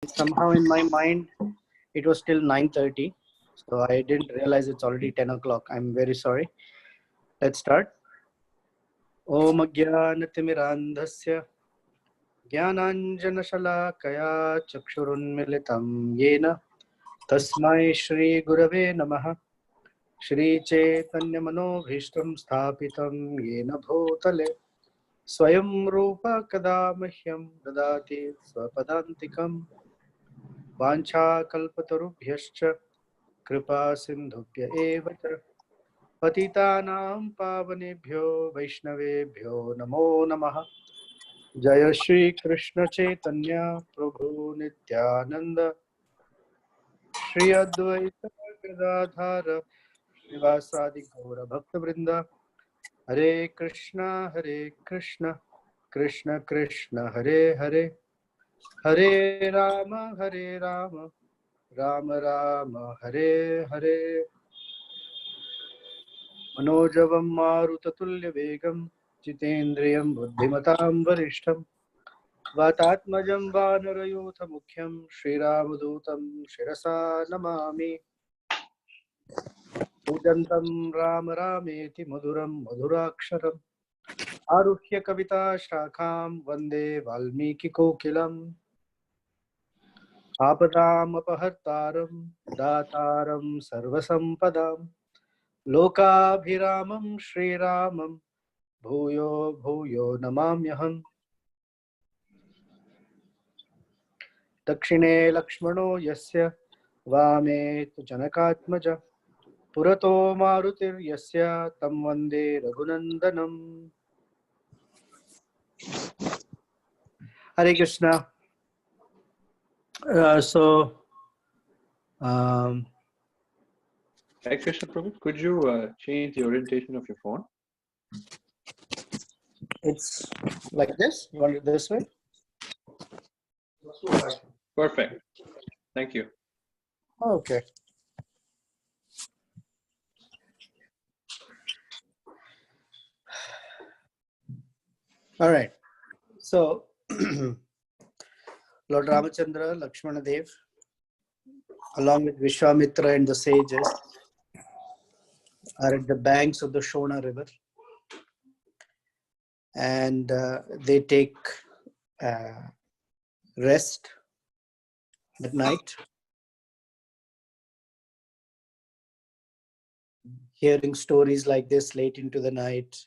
Somehow in my mind, it was still 9:30. So I didn't realize it's already 10 o'clock. I'm very sorry. Let's start. Om Jnanatimirandhasya Jnananjanashalakaya Chakshurunmilitam Yena Tasmai Shri Gurave Namaha Shri Chaitanya Manobhishtam Sthapitam Yena Bhutale Swayam Rupa Kadamahyam Dadati Swapadantikam Vancha Kalpatarubhyascha Kripa Sindhubhya Evacha Patitanam Pavanebhyo Vaishnavebhyo Namo Namaha Jaya Shri Krishna Chaitanya Prabhu Nityananda Shri Advaita Gadadhara Srivasadi Gaura Bhakta Vrinda Hare Krishna Krishna Krishna Hare Hare Hare Rama Rama Rama Hare Hare Manojavam Marutatulya Vegam Jitendriyam Buddhimatam Varishtam Vatatmajam Vanarayotha Mukhyam Shri Ramadutam Shirasa Namami Ujantam Rama Rameti Maduram Madhuraksharam Aruhya Kavita Shakham Vande Valmiki Kokilam Apadam Apahartaram Dataram Sarvasampadam Lokabhiramam Shri Ramam Bhuyo Bhuyo Namamyaham Dakshine Lakshmano Yasya Vame Tu Janakatmaja Purato Marutir Yasya Tam Vande Raghunandanam. Hare Krishna. Hare Krishna, Prabhu, could you change the orientation of your phone? It's like this. You want it this way? Perfect. Thank you. Okay. All right. So, Lord Ramachandra, Lakshmana Dev, along with Vishwamitra and the sages, are at the banks of the Shona River, and they take rest at night. Hearing stories like this late into the night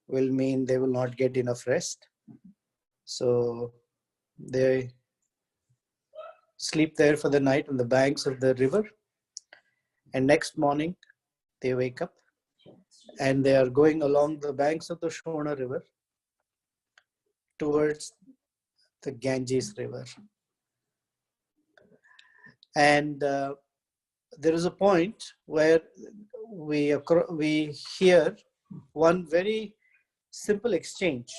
will mean they will not get enough rest. So they sleep there for the night on the banks of the river. And next morning, they wake up and they are going along the banks of the Shona River towards the Ganges River. And there is a point where we hear one very simple exchange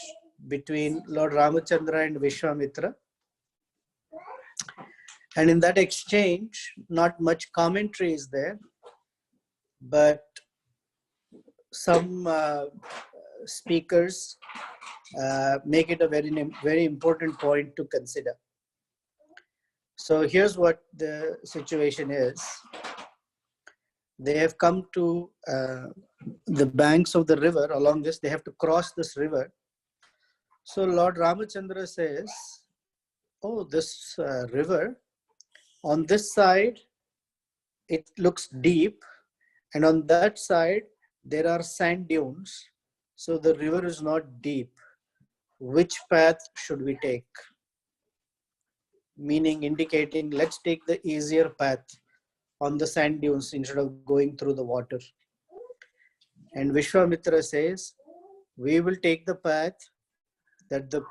between Lord Ramachandra and Vishwamitra. And in that exchange, not much commentary is there, but some speakers make it a very important point to consider. So here's what the situation is. They have come to the banks of the river. Along this, they have to cross this river. So Lord Ramachandra says, oh, this river, on this side, it looks deep. And on that side, there are sand dunes. So the river is not deep. Which path should we take? Meaning indicating, let's take the easier path on the sand dunes instead of going through the water. And Vishwamitra says, we will take the path that the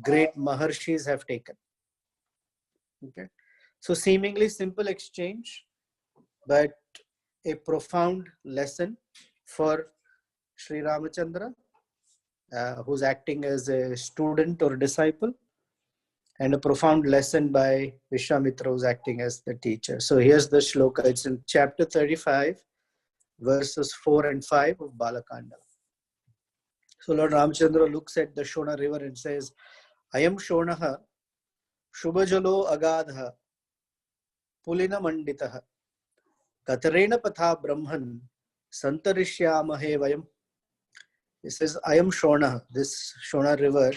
great Maharshis have taken. Okay. So seemingly simple exchange, but a profound lesson for Sri Ramachandra, who's acting as a student or disciple, and a profound lesson by Vishwamitra, who's acting as the teacher. So here's the shloka. It's in chapter 35, verses 4 and 5 of Balakanda. So Lord Ramachandra looks at the Shona river and says, Ayam Shonaha Shubhajalo agadha pulina manditah katarena patha brahman santarishyamahe vayam. It says, I am Shona, this Shona river,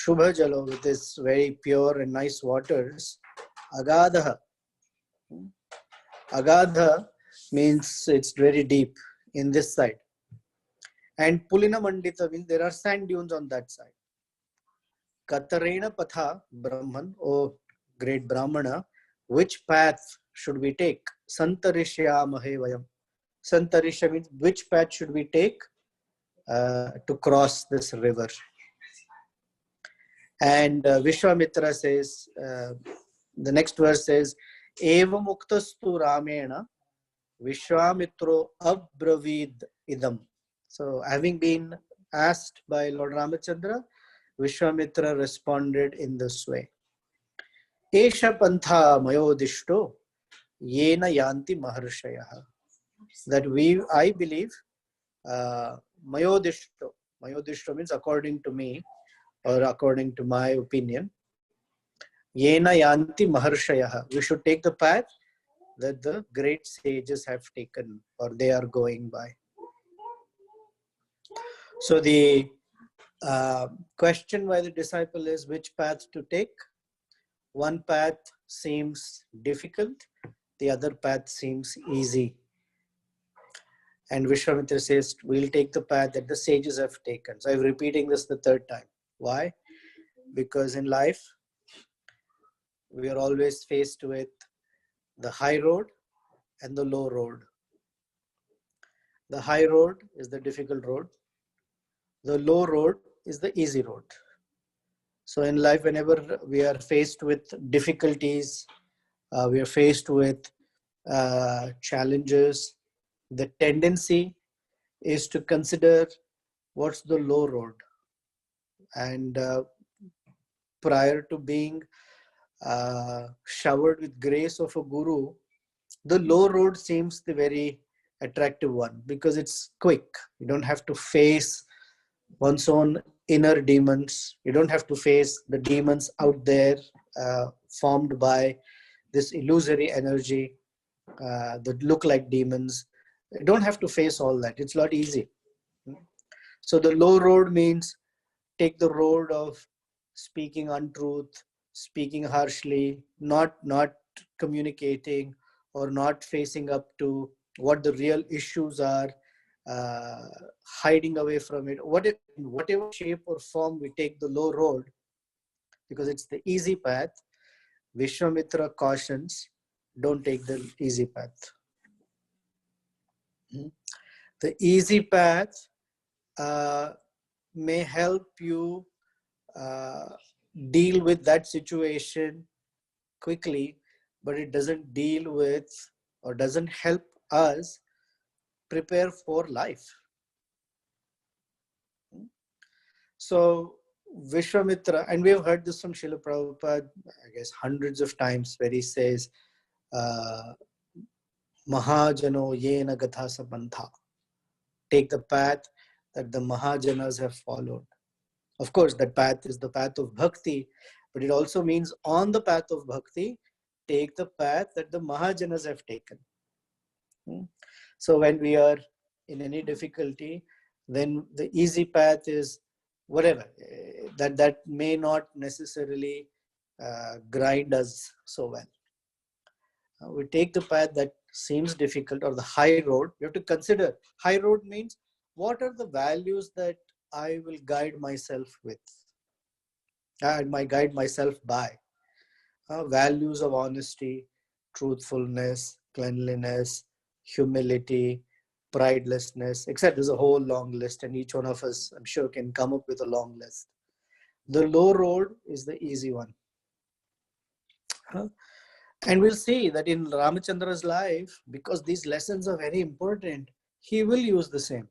Shubhajalo, with its very pure and nice waters, agadha. Agadha means it's very deep in this side. And Pulina Mandita means there are sand dunes on that side. Katarena Patha Brahman, oh great Brahmana, which path should we take? Santarishya Mahevayam. Santarisha means which path should we take to cross this river? And Vishwamitra says, the next verse says, Eva Muktastu Ramena Vishwamitro Abravid Idam. So, having been asked by Lord Ramachandra, Vishwamitra responded in this way. Esha Pantha Mayodishto Yena Yanti Maharshayaha. That I believe, Mayodishto. Mayodishto means according to me, or according to my opinion. Yena Yanti Maharshayaha. We should take the path that the great sages have taken, or they are going by. So the question by the disciple is which path to take. One path seems difficult, the other path seems easy. And Vishwamitra says, we'll take the path that the sages have taken. So I'm repeating this the third time. Why? Because in life, we are always faced with the high road and the low road. The high road is the difficult road. The low road is the easy road. So in life, whenever we are faced with difficulties, we are faced with challenges, the tendency is to consider what's the low road. And prior to being showered with grace of a guru, the low road seems the very attractive one because it's quick. You don't have to face one's own inner demons. You don't have to face the demons out there formed by this illusory energy that look like demons. You don't have to face all that. It's a lot easy. So the low road means take the road of speaking untruth, speaking harshly, not communicating, or not facing up to what the real issues are, hiding away from it. Whatever shape or form we take the low road, because it's the easy path, Vishwamitra cautions, don't take the easy path. The easy path may help you deal with that situation quickly, but it doesn't deal with or doesn't help us prepare for life. So Vishwamitra, and we have heard this from Srila Prabhupada, I guess hundreds of times, where he says, Mahajano yena gatha sapantha. Take the path that the Mahajanas have followed. Of course, that path is the path of bhakti, but it also means on the path of bhakti, take the path that the Mahajanas have taken. So when we are in any difficulty, then the easy path is whatever, that may not necessarily grind us so well. We take the path that seems difficult, or the high road. We have to consider, high road means what are the values that I will guide myself with, and guide myself by. Values of honesty, truthfulness, cleanliness, humility, pridelessness, etc. There's a whole long list, and each one of us, I'm sure, can come up with a long list. The low road is the easy one. And we'll see that in Ramachandra's life, because these lessons are very important, he will use the same.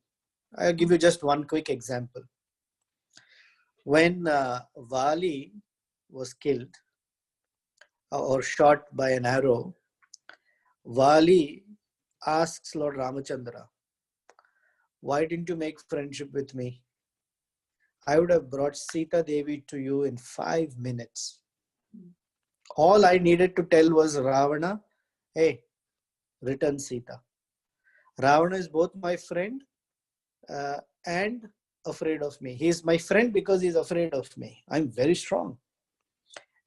I'll give you just one quick example. When Vali was killed or shot by an arrow, Vali asks Lord Ramachandra, why didn't you make friendship with me? I would have brought Sita Devi to you in 5 minutes. All I needed to tell was Ravana, hey, return Sita. Ravana is both my friend and afraid of me. He is my friend because he is afraid of me. I'm very strong.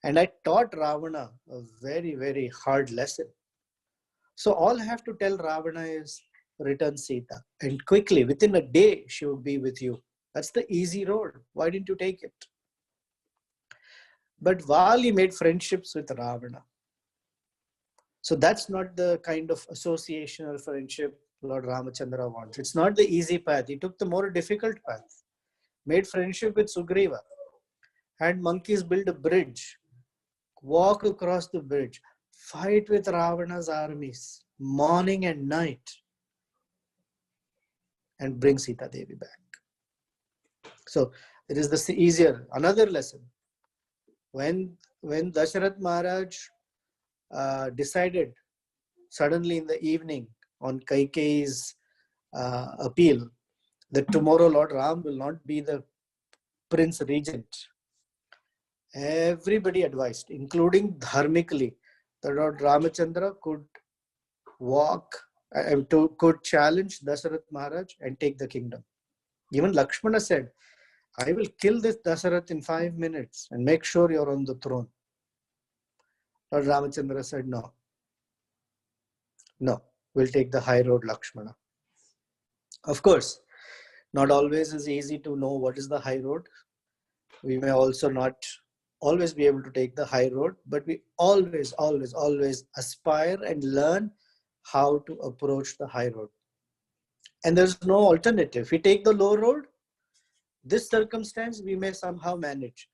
And I taught Ravana a very, very hard lesson. So all I have to tell Ravana is return Sita. And quickly, within a day, she would be with you. That's the easy road. Why didn't you take it? But Vali made friendships with Ravana. So that's not the kind of association or friendship Lord Ramachandra wants. It's not the easy path. He took the more difficult path. Made friendship with Sugriva. Had monkeys build a bridge. Walk across the bridge. Fight with Ravana's armies. Morning and night. And bring Sita Devi back. So it is the easier. Another lesson. When Dasharath Maharaj decided suddenly in the evening on Kaikeyi's appeal that tomorrow Lord Ram will not be the Prince Regent, everybody advised, including dharmically, that Lord Ramachandra could could challenge Dasarath Maharaj and take the kingdom. Even Lakshmana said, I will kill this Dasarath in 5 minutes and make sure you're on the throne. Lord Ramachandra said, no, we'll take the high road, Lakshmana. Of course, not always is easy to know what is the high road. We may also not always be able to take the high road, but we always aspire and learn how to approach the high road. And there's no alternative. If we take the low road, this circumstance we may somehow manage.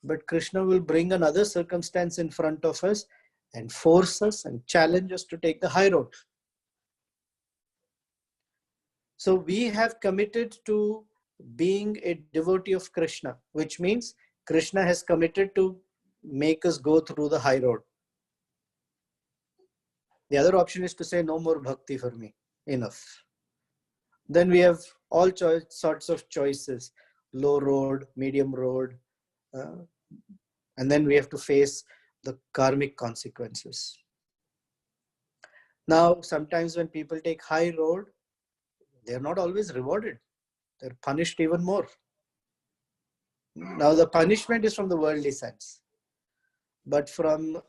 But Krishna will bring another circumstance in front of us and force us and challenge us to take the high road. So we have committed to being a devotee of Krishna, which means Krishna has committed to make us go through the high road. The other option is to say, no more bhakti for me, enough. Then we have all sorts of choices, low road, medium road, and then we have to face the karmic consequences. Now, sometimes when people take high road, they're not always rewarded. They're punished even more. Now, the punishment is from the worldly sense. But from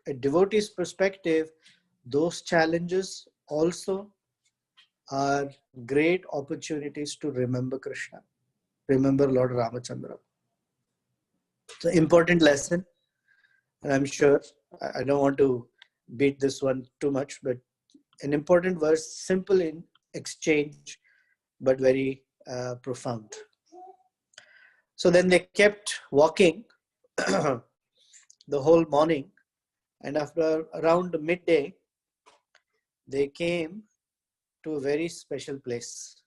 a devotee's perspective, those challenges also are great opportunities to remember Krishna, remember Lord Ramachandra. It's an important lesson, and I'm sure I don't want to beat this one too much, but an important verse, simple in exchange, but very profound. So then they kept walking the whole morning, and after around midday, they came to a very special place.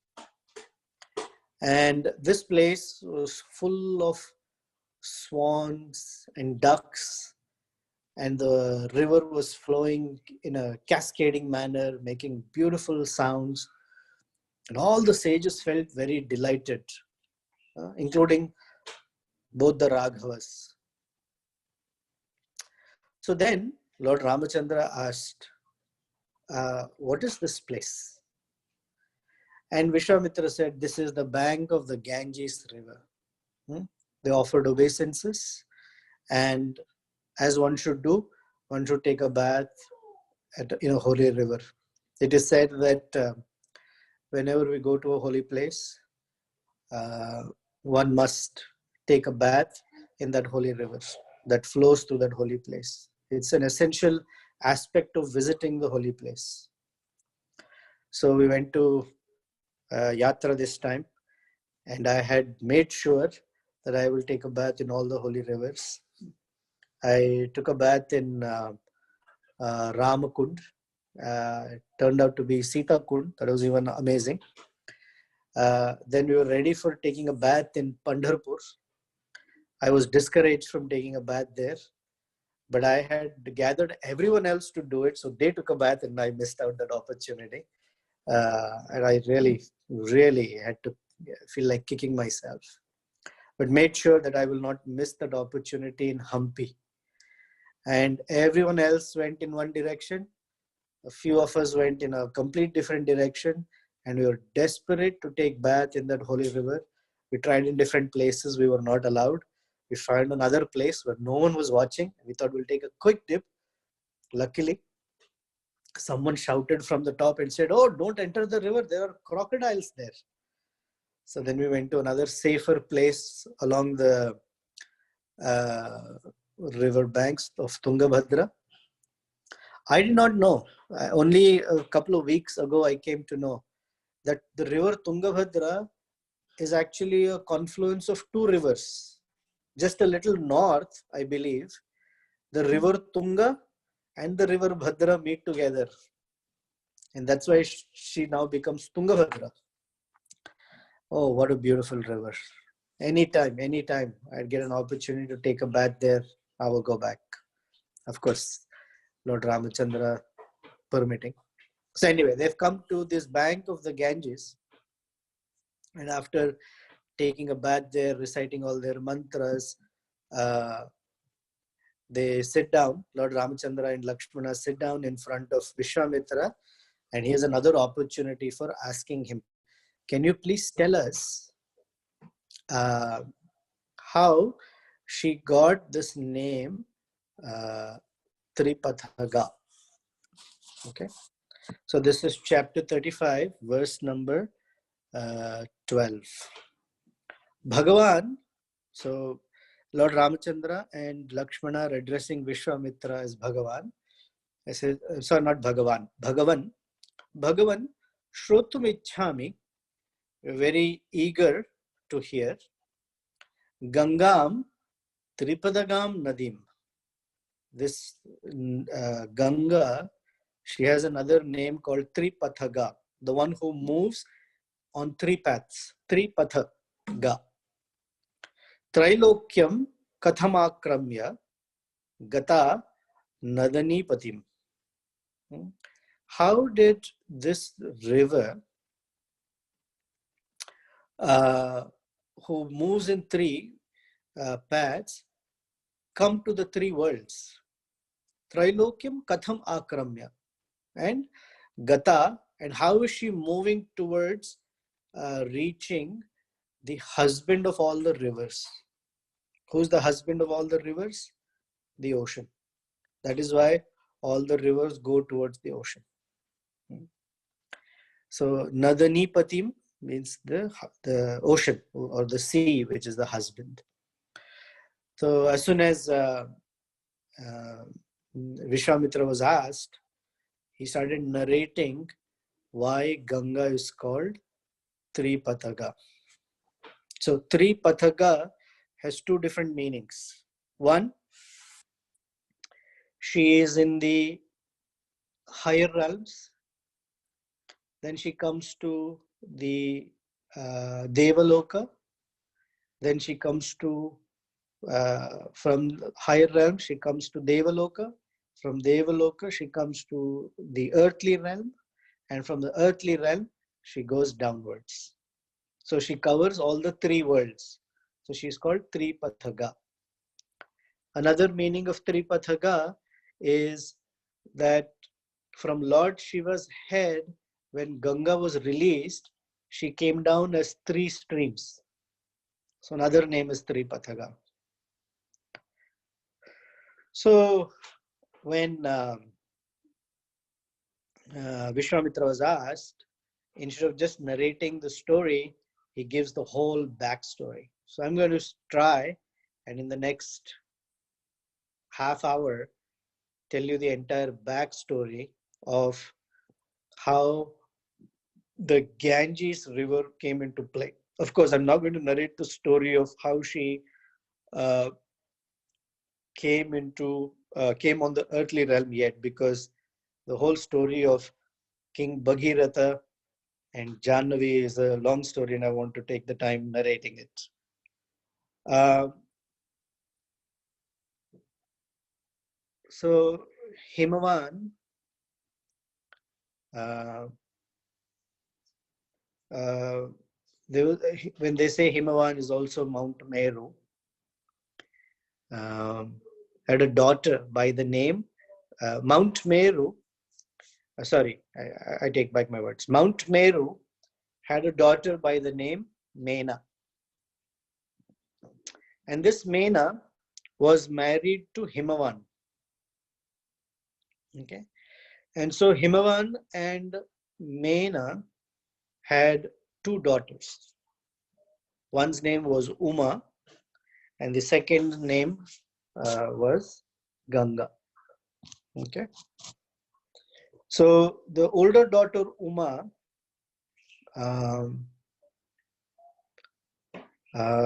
And this place was full of swans and ducks, and the river was flowing in a cascading manner, making beautiful sounds. And all the sages felt very delighted, including both the Raghavas. So then Lord Ramachandra asked, what is this place? And Vishwamitra said, this is the bank of the Ganges river. They offered obeisances, and as one should do, one should take a bath in a holy river. It is said that whenever we go to a holy place, one must take a bath in that holy river that flows through that holy place. It's an essential aspect of visiting the holy place. So we went to Yatra this time, and I had made sure that I will take a bath in all the holy rivers. I took a bath in Ramakund. It turned out to be Sita Kund. That was even amazing. Then we were ready for taking a bath in Pandharpur. I was discouraged from taking a bath there, but I had gathered everyone else to do it. So they took a bath and I missed out that opportunity. And I really had to feel like kicking myself, but made sure that I will not miss that opportunity in Hampi. and everyone else went in one direction. A few of us went in a complete different direction, and we were desperate to take bath in that holy river. We tried in different places. We were not allowed. We found another place where no one was watching. We thought we'll take a quick dip. Luckily, someone shouted from the top and said, "Oh, don't enter the river. There are crocodiles there." So then we went to another safer place along the uh, river banks of Tungabhadra. I did not know. Only a couple of weeks ago, I came to know that the river Tungabhadra is actually a confluence of two rivers. Just a little north, I believe, the river Tunga and the river Bhadra meet together. And that's why she now becomes Tungabhadra. Oh, what a beautiful river. Anytime I'd get an opportunity to take a bath there, I will go back. Of course, Lord Ramachandra permitting. So anyway, they've come to this bank of the Ganges, and after taking a bath there, reciting all their mantras, uh, they sit down. Lord Ramachandra and Lakshmana sit down in front of Vishwamitra, and here's another opportunity for asking him, can you please tell us uh, how she got this name Tripathaga? Okay, so this is chapter 35, verse number 12. Bhagavan, so Lord Ramachandra and Lakshmana are addressing Vishwamitra as Bhagavan. I said, sorry, not Bhagavan, Bhagavan. Bhagavan, Shrotum Ichhami, very eager to hear. Gangam Tripadagam Nadim. This Ganga, she has another name called Tripathaga, the one who moves on three paths. Tripathaga. Trilokyam Kathamakramya Gata Nadanipatim. How did this river, who moves in three paths, come to the three worlds? Trilokyam Katham Akramya. And Gata, and how is she moving towards reaching the husband of all the rivers? Who's the husband of all the rivers? The ocean. That is why all the rivers go towards the ocean. So Nadanipatim means the ocean or the sea, which is the husband. So as soon as Vishwamitra was asked, he started narrating why Ganga is called Tripathaga. So Tripathaga has two different meanings. One, she is in the higher realms. Then she comes to the Devaloka. Then she comes to, from higher realm, she comes to Devaloka. From Devaloka, she comes to the earthly realm. And from the earthly realm, she goes downwards. So she covers all the three worlds. So she's called Tripathaga. Another meaning of Tripathaga is that from Lord Shiva's head, when Ganga was released, she came down as three streams. So another name is Tripathaga. So when Vishwamitra was asked, instead of just narrating the story, he gives the whole backstory. So I'm going to try, and in the next half hour, tell you the entire backstory of how the Ganges river came into play. Of course, I'm not going to narrate the story of how she came on the earthly realm yet, because the whole story of King Bhagirath and Jannavi is a long story, and I want to take the time narrating it. So Himavan, when they say Himavan is also Mount Meru, had a daughter by the name Mount Meru. Sorry, I take back my words. Mount Meru had a daughter by the name Mena. And this Mena was married to Himavan. Okay. And so Himavan and Mena had two daughters. One's name was Uma, and the second name was Ganga. Okay. So the older daughter Uma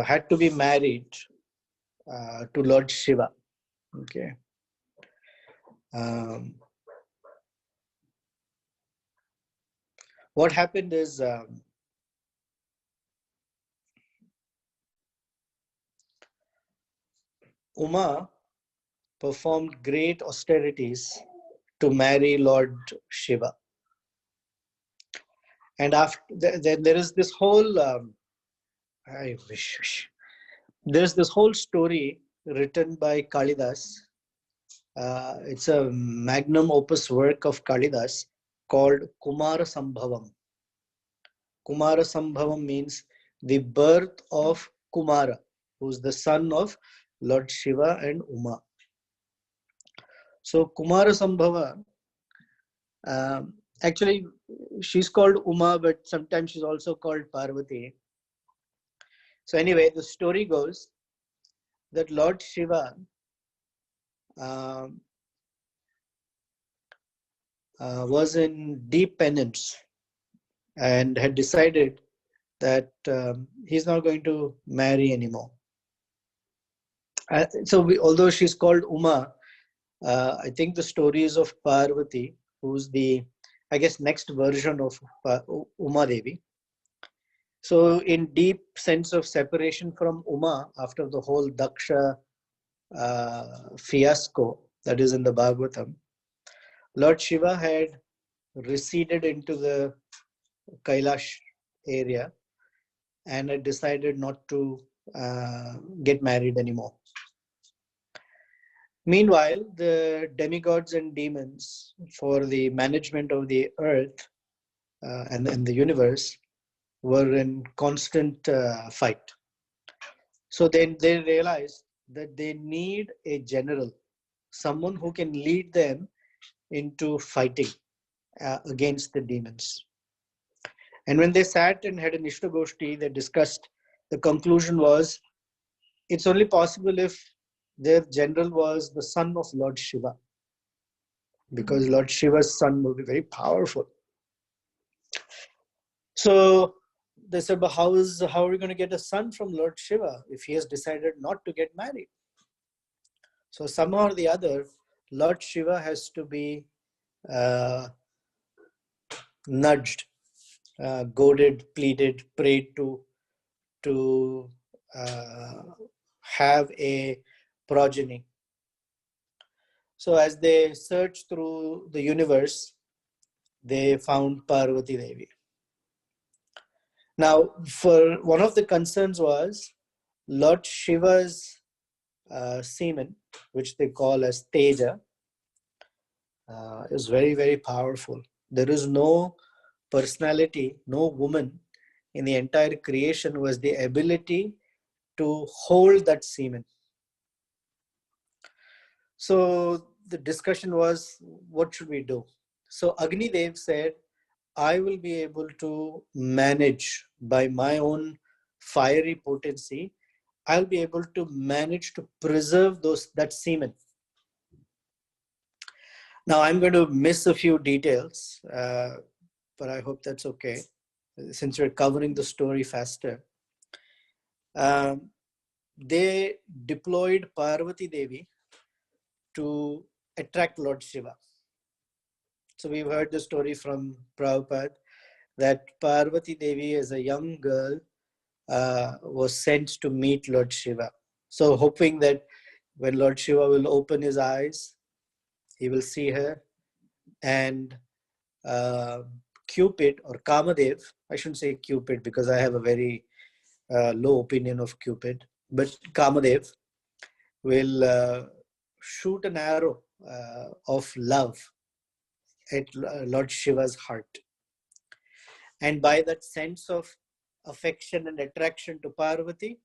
had to be married to Lord Shiva. Okay. What happened is Uma performed great austerities to marry Lord Shiva. And after then there is this whole there's this whole story written by Kalidas. It's a magnum opus work of Kalidas called Kumara Sambhavam. Kumara Sambhavam means the birth of Kumara, who's the son of Lord Shiva and Uma. So Kumara Sambhava, actually she's called Uma, but sometimes she's also called Parvati. So anyway, the story goes that Lord Shiva was in deep penance and had decided that he's not going to marry anymore. Although she's called Uma, I think the story is of Parvati, who's the, I guess, next version of Uma Devi. So in deep sense of separation from Uma after the whole Daksha fiasco that is in the Bhagavatam, Lord Shiva had receded into the Kailash area and had decided not to get married anymore. Meanwhile, the demigods and demons for the management of the earth and the universe were in constant fight. So then they realized that they need a general, someone who can lead them into fighting against the demons. And when they sat and had an Ishtagoshti, they discussed, the conclusion was, it's only possible if their general was the son of Lord Shiva, because Lord Shiva's son will be very powerful. So they said, but how are we going to get a son from Lord Shiva if he has decided not to get married? So somehow or the other, Lord Shiva has to be nudged, goaded, pleaded, prayed to have a progeny. So as they searched through the universe, they found Parvati Devi. Now, for one of the concerns was Lord Shiva's semen, which they call as Teja, is very, very powerful. There is no personality, no woman in the entire creation who has the ability to hold that semen. So the discussion was, what should we do? So Agni Dev said, I will be able to manage by my own fiery potency. I'll be able to manage to preserve that semen. Now I'm going to miss a few details, but I hope that's okay, since we're covering the story faster. They deployed Parvati Devi to attract Lord Shiva. So we've heard the story from Prabhupada that Parvati Devi, as a young girl, was sent to meet Lord Shiva. So hoping that when Lord Shiva will open his eyes, he will see her, and Cupid or Kamadev, I shouldn't say Cupid because I have a very low opinion of Cupid, but Kamadev will shoot an arrow of love at Lord Shiva's heart. And by that sense of affection and attraction to Parvati,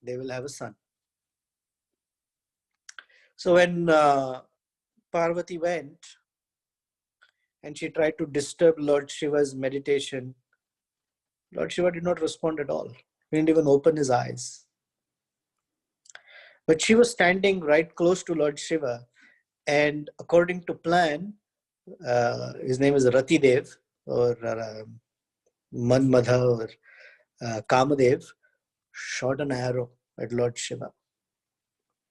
they will have a son. So when Parvati went and she tried to disturb Lord Shiva's meditation, Lord Shiva did not respond at all. He didn't even open his eyes. But she was standing right close to Lord Shiva, and according to plan, his name is Ratidev or Manmadha or Kamadev, shot an arrow at Lord Shiva.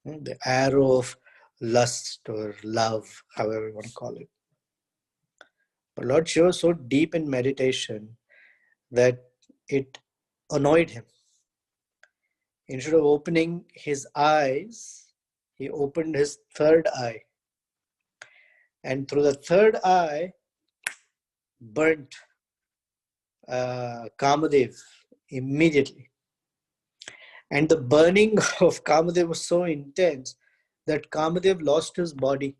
The arrow of lust or love, however you want to call it. But Lord Shiva was so deep in meditation that it annoyed him. Instead of opening his eyes, he opened his third eye. And through the third eye, burnt Kamadev immediately. And the burning of Kamadev was so intense that Kamadev lost his body.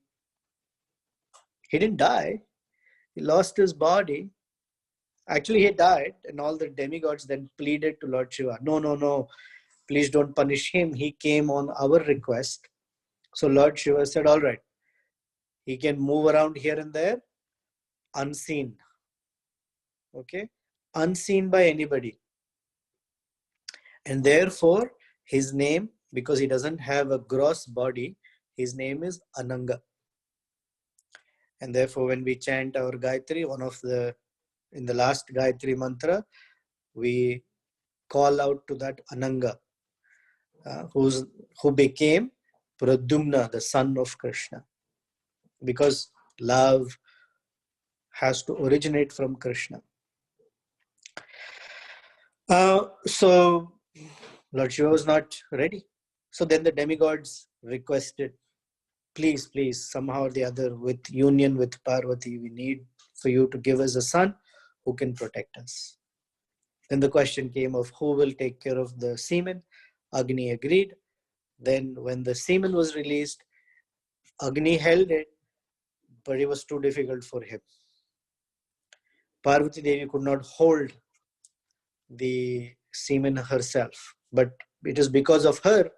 He didn't die. He lost his body. Actually, he died, and all the demigods then pleaded to Lord Shiva, no, please don't punish him. He came on our request. So Lord Shiva said, all right, he can move around here and there, unseen. Okay? Unseen by anybody. And therefore, his name, because he doesn't have a gross body, his name is Ananga. And therefore, when we chant our Gayatri, in the last Gayatri mantra, we call out to that Ananga, who became Pradyumna, the son of Krishna. Because love has to originate from Krishna. So Lord Shiva was not ready. So then the demigods requested, please, somehow or the other, with union with Parvati, we need for you to give us a son who can protect us. Then the question came of who will take care of the semen. Agni agreed. Then when the semen was released, Agni held it, but it was too difficult for him. Parvati Devi could not hold the semen herself, but it is because of her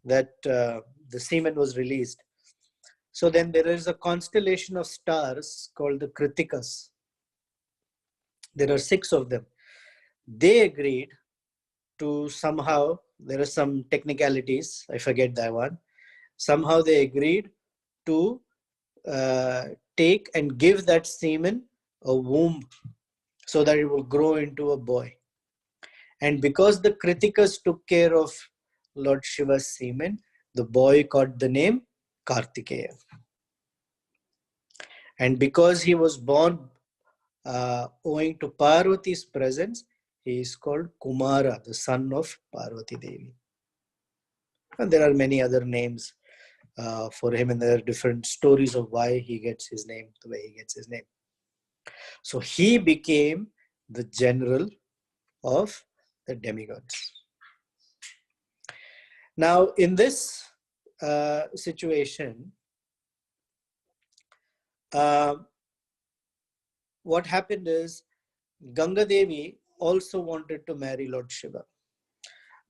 that the semen was released. So then there is a constellation of stars called the Kritikas. There are 6 of them. They agreed to somehow, there are some technicalities, I forget that one. Somehow they agreed to take and give that semen a womb so that it will grow into a boy. And because the Kritikas took care of Lord Shiva's semen, the boy got the name Kartikeya. And because he was born owing to Parvati's presence, he is called Kumara, the son of Parvati Devi. And there are many other names for him, and there are different stories of why he gets his name the way he gets his name. So he became the general of the demigods. Now, in this situation, what happened is Ganga Devi also wanted to marry Lord Shiva.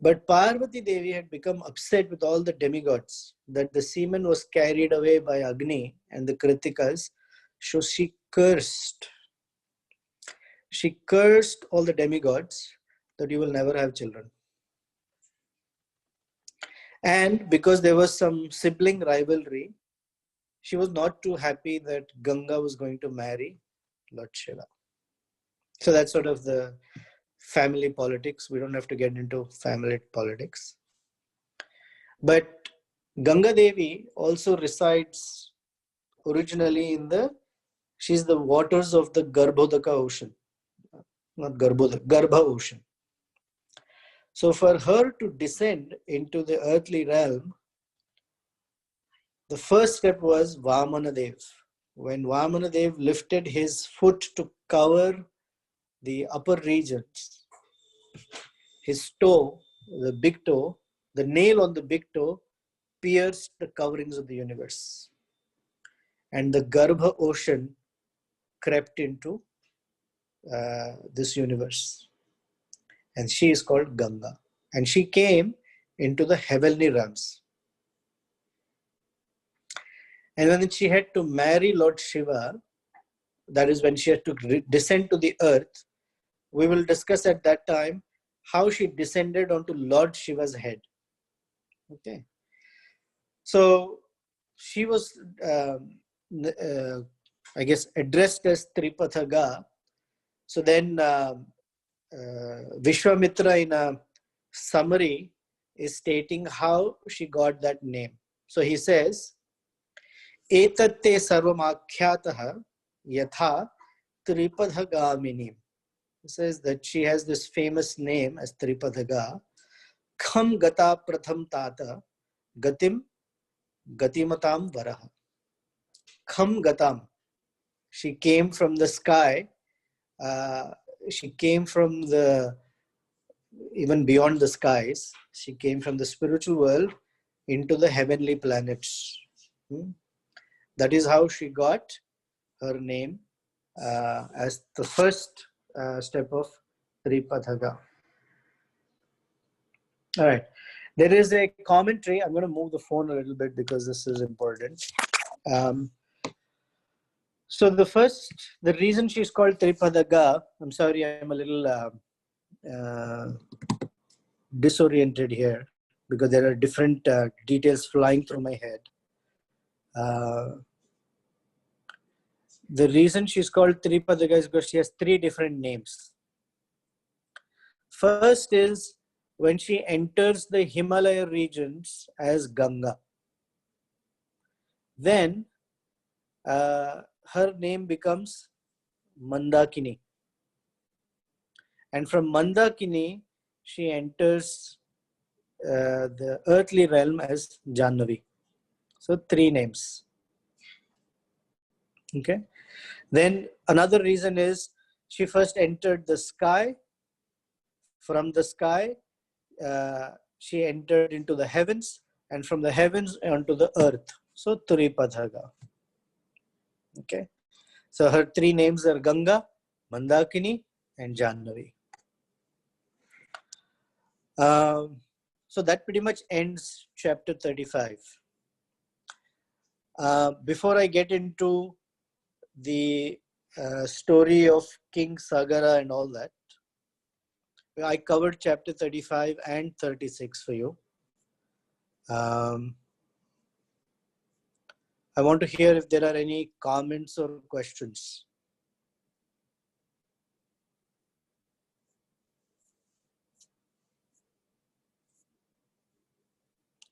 But Parvati Devi had become upset with all the demigods that the semen was carried away by Agni and the Kritikas. So she cursed. She cursed all the demigods that you will never have children. And because there was some sibling rivalry, she was not too happy that Ganga was going to marry Lord Shiva. So that's sort of the family politics. We don't have to get into family politics. But Ganga Devi also resides originally she's the waters of the Garbhodaka ocean. Not Garbhodaka, Garbha ocean. So for her to descend into the earthly realm, the first step was Vamanadev. When Vamanadev lifted his foot to cover the upper regions, his toe, the big toe, the nail on the big toe pierced the coverings of the universe. And the Garbha ocean crept into this universe. And she is called Ganga. And she came into the heavenly realms. And when she had to marry Lord Shiva, that is when she had to descend to the earth, we will discuss at that time how she descended onto Lord Shiva's head. Okay. So she was, I guess, addressed as Tripathaga. So then Vishwamitra in a summary is stating how she got that name. So he says, Etatte sarvamakhyataha yatha Tripadhagamini. He says that she has this famous name as Tripadhaga. Kham gata pratham tata gatim gatimatam varaha. Kham gatam. She came from the sky. She came from the, even beyond the skies. She came from the spiritual world into the heavenly planets. That is how she got her name as the first step of Tripathaga. All right. There is a commentary. I'm going to move the phone a little bit because this is important. So the reason she's called Tripadaga, I'm sorry, I'm a little disoriented here because there are different details flying through my head. The reason she's called Tripadaga is because she has three different names. First is when she enters the Himalaya regions as Ganga. Then her name becomes Mandakini. And from Mandakini, she enters the earthly realm as Jannavi. So three names. Okay. Then another reason is she first entered the sky. From the sky, she entered into the heavens, and from the heavens onto the earth. So Tripadhaga. Okay. So her three names are Ganga, Mandakini, and Jannavi. So that pretty much ends chapter 35. Before I get into the story of King Sagara and all that, I covered chapter 35 and 36 for you. I want to hear if there are any comments or questions.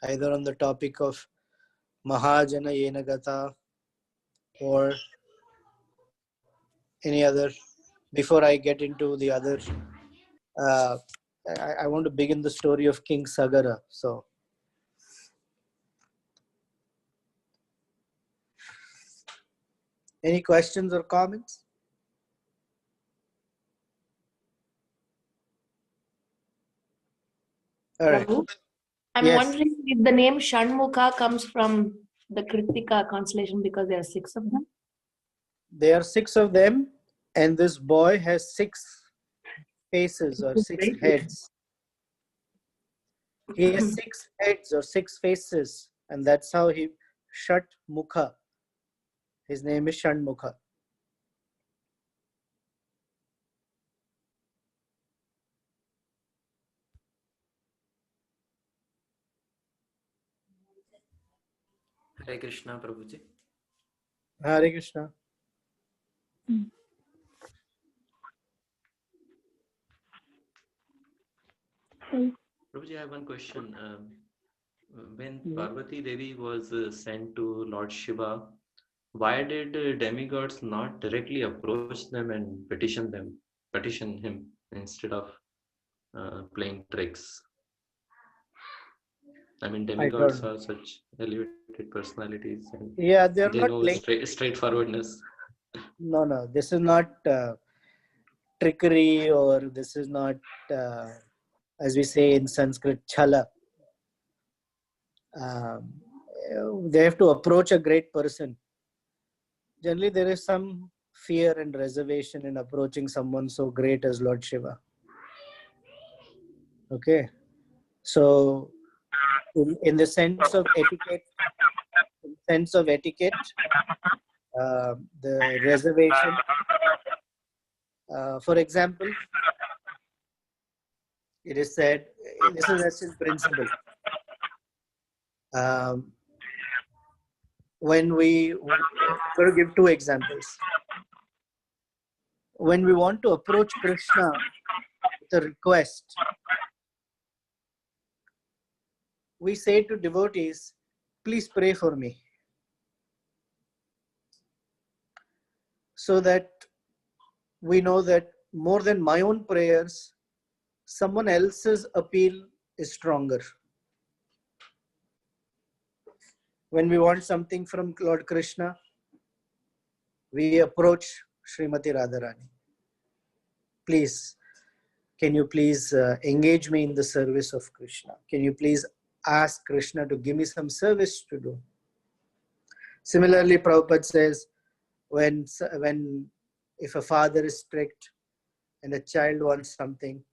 Either on the topic of Mahajana Yenagata or any other. Before I get into the other, I want to begin the story of King Sagara. So, any questions or comments? All right. Prabhu, I'm Yes. wondering if the name Shanmukha comes from the Kritika constellation because there are 6 of them. There are 6 of them, and this boy has 6 faces or 6 heads. He has 6 heads or 6 faces, and that's how he Shat Mukha. His name is Shanmukha. Hare Krishna, Prabhuji. Hare Krishna. Prabhuji, I have one question. When Parvati Devi was sent to Lord Shiva, why did demigods not directly approach them and petition him instead of playing tricks? I mean, demigods are such elevated personalities, and yeah, they're they not know playing. straightforwardness. No, this is not trickery, or this is not, as we say in Sanskrit, chala. they have to approach a great person. Generally, there is some fear and reservation in approaching someone so great as Lord Shiva. Okay, so in the sense of etiquette, the reservation. For example, it is said, this is in principle. When we going to give two examples. When we want to approach Krishna with a request, we say to devotees, please pray for me. So that we know that more than my own prayers, someone else's appeal is stronger. When we want something from Lord Krishna, we approach Srimati Radharani. Please, can you please engage me in the service of Krishna? Can you please ask Krishna to give me some service to do? Similarly, Prabhupada says, if a father is strict and a child wants something,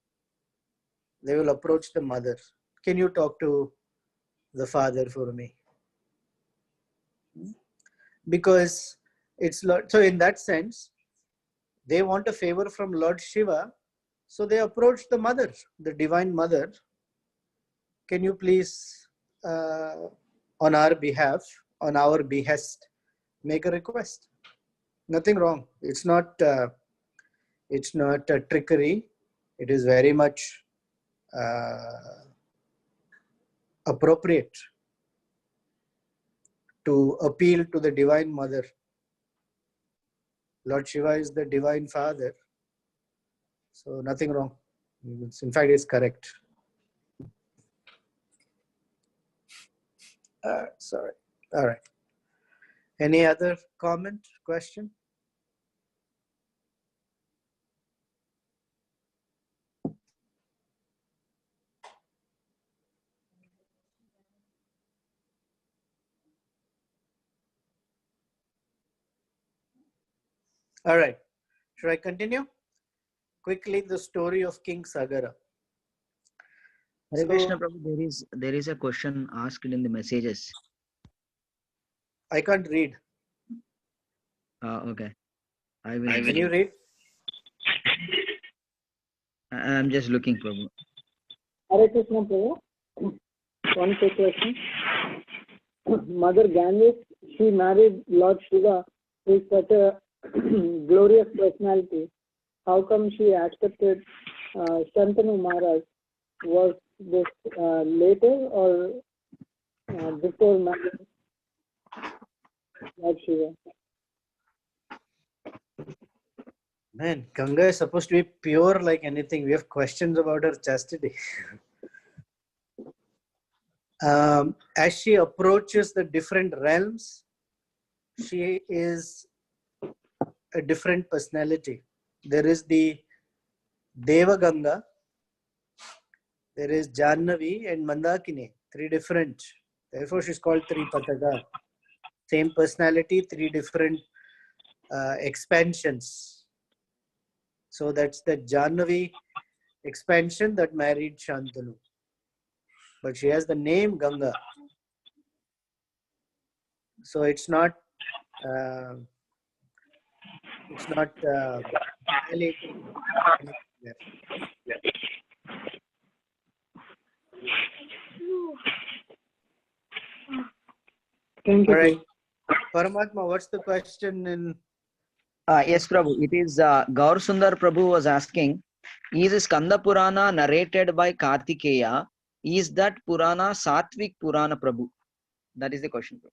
they will approach the mother. Can you talk to the father for me? Because it's Lord, so in that sense, they want a favor from Lord Shiva, so they approach the mother, the divine mother. Can you please, on our behalf, on our behest, make a request? Nothing wrong. It's not a trickery. It is very much appropriate to appeal to the divine mother. Lord Shiva is the divine father, so nothing wrong. In fact, it's correct. Sorry. All right. Any other comment, question? All right. Should I continue? Quickly, the story of King Sagara. Hare Krishna Prabhu, there is a question asked in the messages. I can't read. Okay. I will. Can you read? I'm just looking, Prabhu. Hare Krishna Prabhu. One quick question. Mother Ganges, she married Lord Shiva, who is such a glorious personality. How come she accepted Shantanu Maharaj? Was this later or before marriage Lord Shiva? Man, Ganga is supposed to be pure like anything. We have questions about her chastity. As she approaches the different realms, she is a different personality. There is the Deva Ganga, there is Jannavi and Mandakini, three different. Therefore, she's called Tripataka. Same personality, three different expansions. So that's the Jannavi expansion that married Shantanu. But she has the name Ganga. So it's not violating. Thank you. All right. Paramatma, what's the question in? Yes, Prabhu. It is Gaur Sundar Prabhu was asking, is Skanda Purana narrated by Kartikeya? Is that Purana Satvik Purana, Prabhu? That is the question, Prabhu.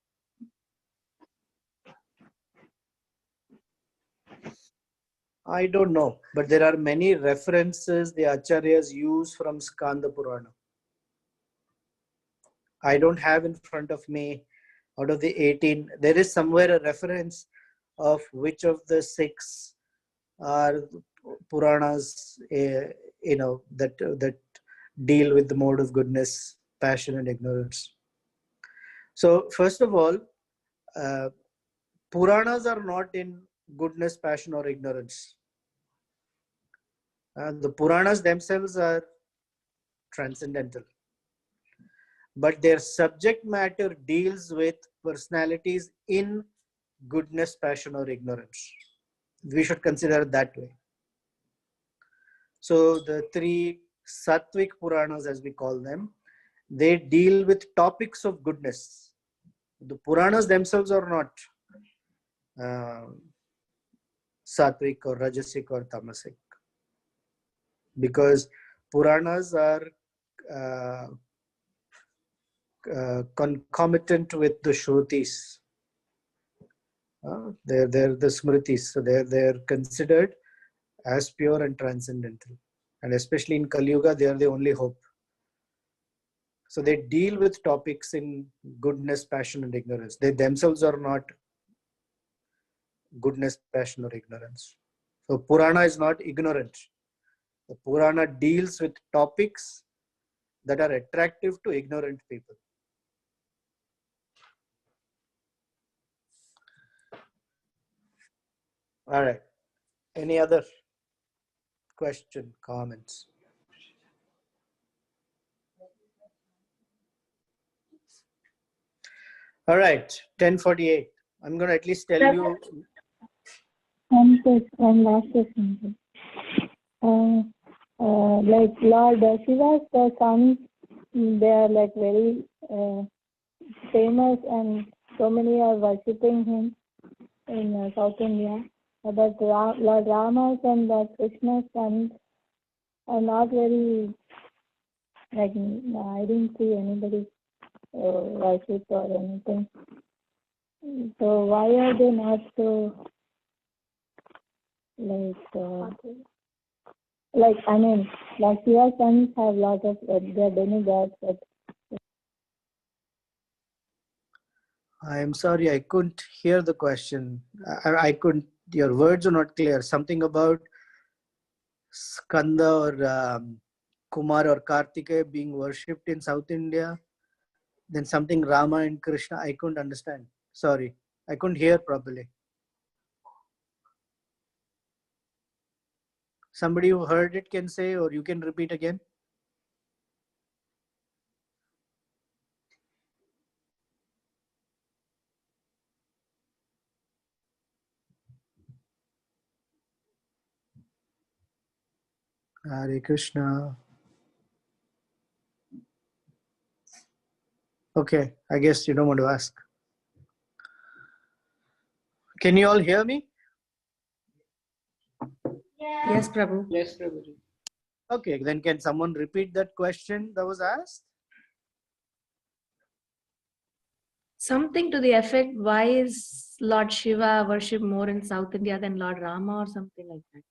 I don't know, but there are many references the Acharyas use from Skanda Purana. I don't have in front of me, out of the 18, there is somewhere a reference of which of the 6 are Puranas, that deal with the mode of goodness, passion and ignorance. So first of all, Puranas are not in goodness, passion, or ignorance. The Puranas themselves are transcendental, but their subject matter deals with personalities in goodness, passion, or ignorance. We should consider it that way. So the three Sattvic Puranas, as we call them, they deal with topics of goodness. The Puranas themselves are not Sattvic or Rajasic or Tamasic, because Puranas are concomitant with the Shrutis. They're the Smritis, so they're considered as pure and transcendental, and especially in Kali Yuga, they are the only hope. So they deal with topics in goodness, passion, and ignorance. They themselves are not goodness, passion, or ignorance. So Purana is not ignorant. The Purana deals with topics that are attractive to ignorant people. All right. Any other question, comments? All right, 10:48. I'm going to at least tell you. One last question. Like Lord Shiva's sons, they are like very famous, and so many are worshipping him in South India. But Lord Rama's and Lord Krishna's sons are not very, like, I didn't see anybody worship or anything. So why are they not so, like I mean, like Shiva's sons have lots of, they're demigods, but I am sorry, I couldn't hear the question. I couldn't, your words are not clear. Something about Skanda or Kumar or Kartikeya being worshipped in South India. Then something Rama and Krishna, I couldn't understand. Sorry, I couldn't hear properly. Somebody who heard it can say, or you can repeat again. Hare Krishna. Okay, I guess you don't want to ask. Can you all hear me? Yes, Prabhu. Yes, Prabhuji. Okay, then can someone repeat that question that was asked? Something to the effect, why is Lord Shiva worshipped more in South India than Lord Rama or something like that?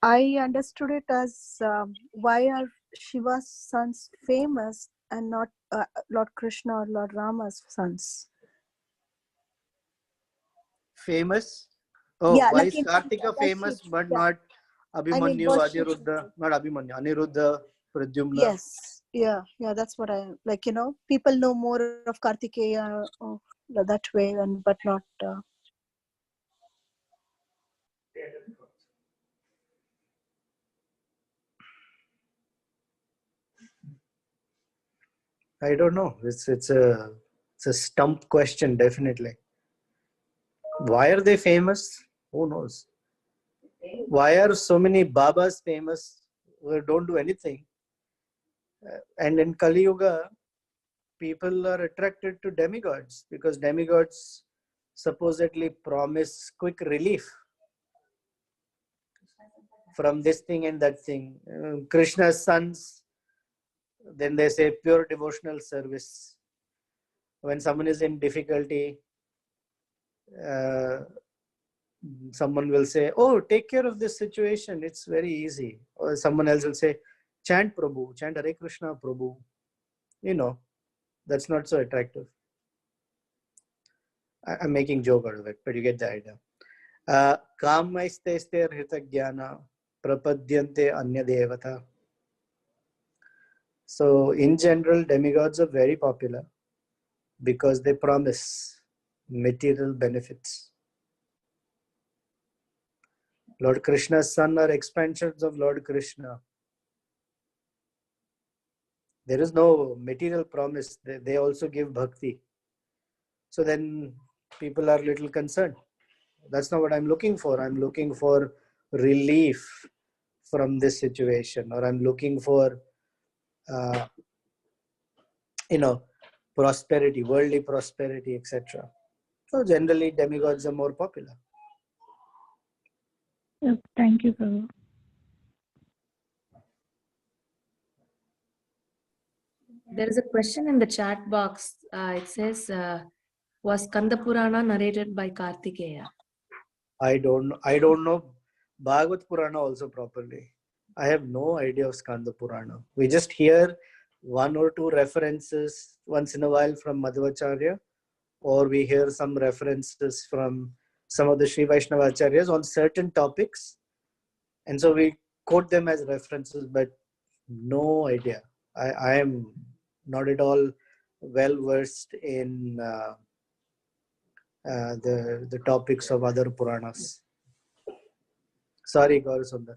I understood it as why are Shiva's sons famous and not Lord Krishna or Lord Rama's sons? Famous? Oh, Yeah, why like is Kartika famous but not Abhimanyu, worshipped. Aniruddha, not Abhimanyu, Aniruddha, Pradyumna? Yes, yeah, that's what I like. People know more of Kartikeya that way, but not. I don't know. It's a stump question, definitely. Why are they famous? Who knows? Why are so many Babas famous who don't do anything? And in Kali Yuga, people are attracted to demigods because demigods supposedly promise quick relief from this thing and that thing. Krishna's sons, then they say pure devotional service. When someone is in difficulty, someone will say, oh, take care of this situation, it's very easy. Or someone else will say, chant Prabhu, chant Hare Krishna Prabhu. That's not so attractive. I'm making joke out of it, but you get the idea. Kamaiste hritaghyana prapadyante anya devata. So in general, demigods are very popular. because they promise material benefits. Lord Krishna's son are expansions of Lord Krishna. There is no material promise. They also give bhakti. So then people are little concerned. That's not what I'm looking for. I'm looking for relief from this situation, or I'm looking for, prosperity, worldly prosperity, etc. So generally demigods are more popular. Yep, thank you, Prabhu. There is a question in the chat box. It says, was Kanda Purana narrated by Kartikeya? I don't know Bhagavad Purana also properly. I have no idea of Skanda Purana. We just hear one or two references once in a while from Madhvacharya, or we hear some references from some of the Sri Vaishnava Acharyas on certain topics. And so we quote them as references, but no idea. I am not at all well versed in the topics of other Puranas. Sorry, Gaur Sundar.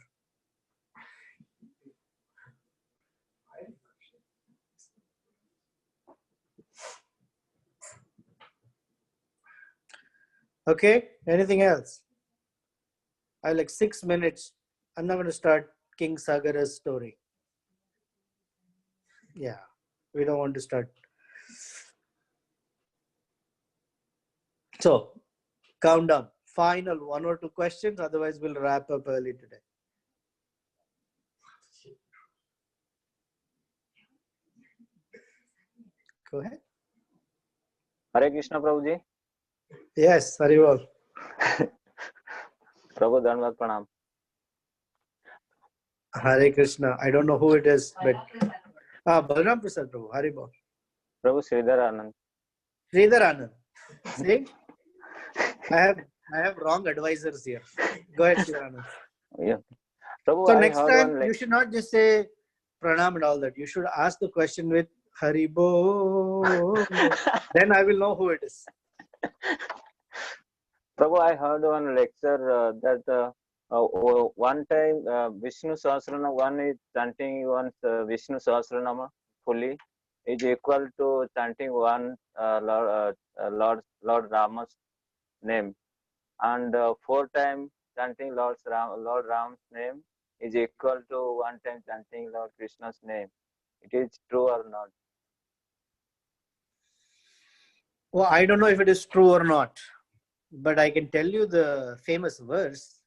Okay, anything else? I have like 6 minutes. I'm not going to start King Sagara's story. Yeah, we don't want to start. So, countdown. Final 1 or 2 questions, otherwise we'll wrap up early today. Go ahead. Hare Krishna Prabhu ji. Yes, Haribol. प्रभु धन्यवाद प्रणाम. Hare Krishna. I don't know who it is, but Balram Prasad Prabhu. Haribol. Prabhu Shridhar Anand. Sridhar Anand. See, I have wrong advisors here. Go ahead, Sridhar Anand. Yeah. Prabhu, So I next heard time one you should not just say pranam and all that. You should ask the question with Haribo. Then I will know who it is. Prabhu, I heard one lecture that one time Vishnu Sahasranama, one is chanting one Vishnu Sahasranama fully is equal to chanting one Lord Rama's name, and 4 times chanting Lord Ram's name is equal to 1 time chanting Lord Krishna's name. It is true or not? Well, I don't know if it is true or not, but I can tell you the famous verse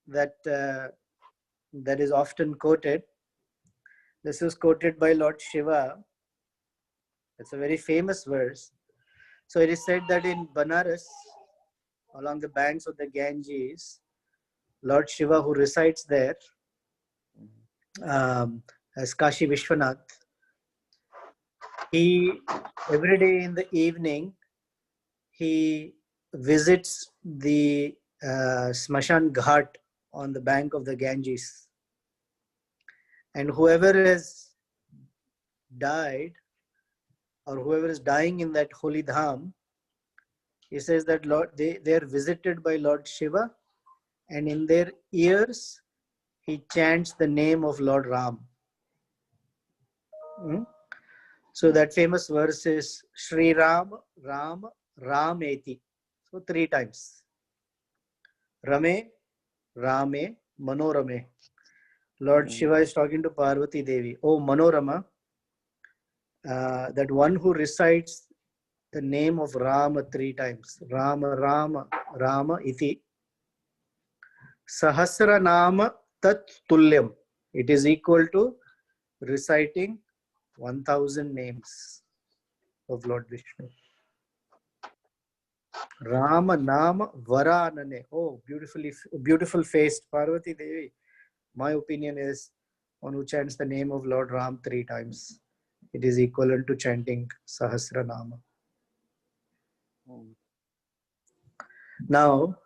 that that is often quoted. This is quoted by Lord Shiva. It's a very famous verse. So it is said that in Banaras, along the banks of the Ganges, Lord Shiva, who resides there as Kashi Vishwanath, he every day in the evening he visits the Smashan Ghat on the bank of the Ganges, and whoever has died or whoever is dying in that holy dham, he says that Lord, they are visited by Lord Shiva, and in their ears he chants the name of Lord Ram. So that famous verse is Shri Ram, Ram, Rameti. So 3 times. Rame, Rame, Manorame. Lord Shiva is talking to Parvati Devi. Oh Manorama, that one who recites the name of Rama 3 times. Rama, Rama, Rama iti. Sahasra Nama Tat Tulyam. It is equal to reciting 1000 names of Lord Vishnu. Rama Nama Varanane. Oh, beautiful faced Parvati Devi. My opinion is one who chants the name of Lord Ram 3 times. It is equivalent to chanting Sahasra Nama. Now,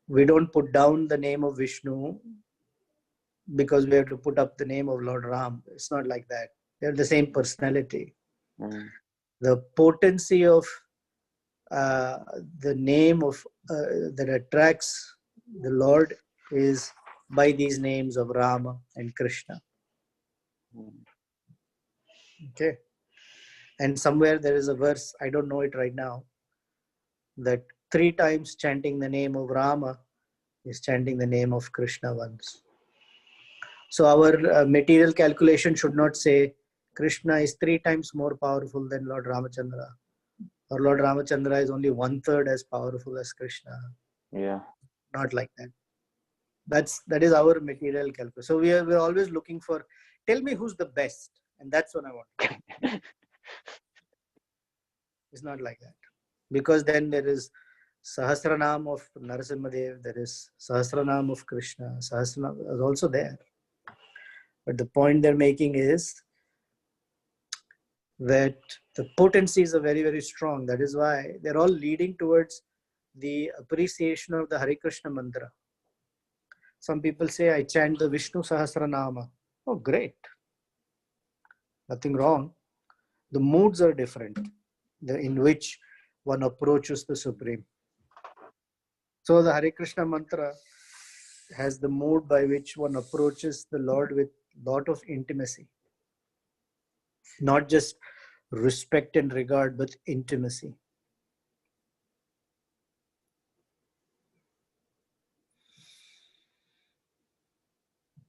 we don't put down the name of Vishnu because we have to put up the name of Lord Ram. It's not like that. They're the same personality. Mm. The potency of the name of that attracts the Lord is by these names of Rama and Krishna. Mm. Okay. And somewhere there is a verse, I don't know it right now, that 3 times chanting the name of Rama is chanting the name of Krishna once. So our material calculation should not say Krishna is 3 times more powerful than Lord Ramachandra, or Lord Ramachandra is only 1/3 as powerful as Krishna. Yeah. Not like that. That is our material calculation. So we're always looking for, tell me who's the best, and that's what I want. It's not like that, because then there is Sahasranam of Narasimhadev, there is Sahasranam of Krishna. Sahasranam is also there. But the point they're making is that the potencies are very, very strong. That is why they're all leading towards the appreciation of the Hare Krishna mantra. Some people say, I chant the Vishnu Sahasranama. Oh, great. Nothing wrong. The moods are different, in which one approaches the Supreme. So the Hare Krishna mantra has the mood by which one approaches the Lord with lot of intimacy. Not just respect and regard, but intimacy.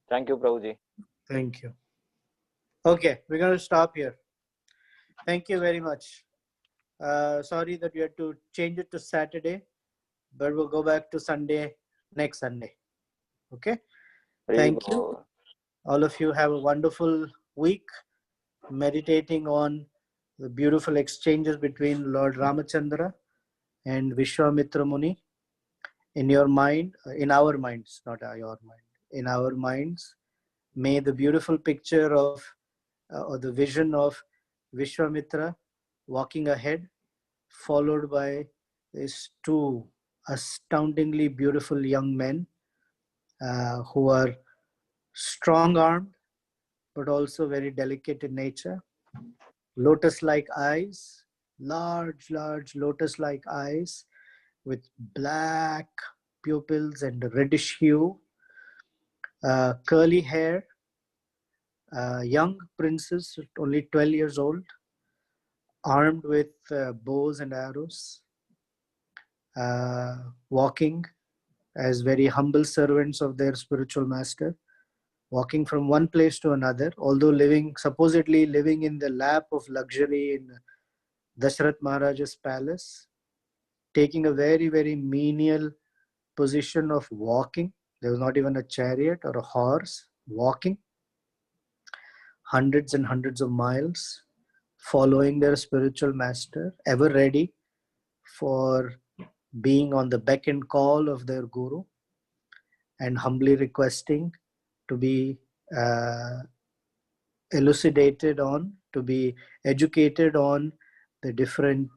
Thank you, Prabhuji. Thank you. Okay, we're going to stop here. Thank you very much. Sorry that we had to change it to Saturday, but we'll go back to Sunday next Sunday. Okay. Thank you. All of you have a wonderful week, meditating on the beautiful exchanges between Lord Ramachandra and Vishwamitra Muni in your mind, in our minds, not your mind, in our minds. May the beautiful picture of or the vision of Vishwamitra walking ahead, followed by these 2 astoundingly beautiful young men who are strong-armed, but also very delicate in nature. Lotus-like eyes, large lotus-like eyes with black pupils and reddish hue, curly hair, young princes, only 12 years old, armed with bows and arrows, walking as very humble servants of their spiritual master, walking from one place to another, although supposedly living in the lap of luxury in Dashrath Maharaj's palace, taking a very, very menial position of walking. There was not even a chariot or a horse, walking hundreds and hundreds of miles, following their spiritual master, ever ready for being on the beck and call of their guru, and humbly requesting to be elucidated on, to be educated on the different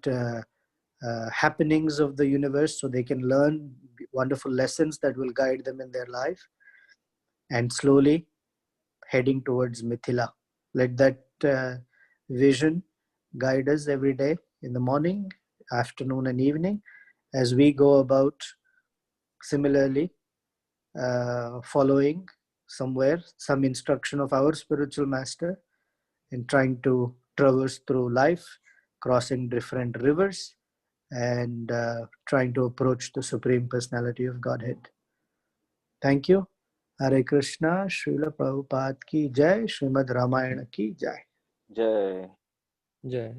happenings of the universe, so they can learn wonderful lessons that will guide them in their life, and slowly heading towards Mithila. Let that vision guide us every day in the morning, afternoon, and evening as we go about similarly following some instruction of our spiritual master in trying to traverse through life, crossing different rivers, and trying to approach the Supreme Personality of Godhead. Thank you. Hare Krishna, Srila Prabhupada ki Jai, Srimad Ramayana ki Jai. Jai. Jai.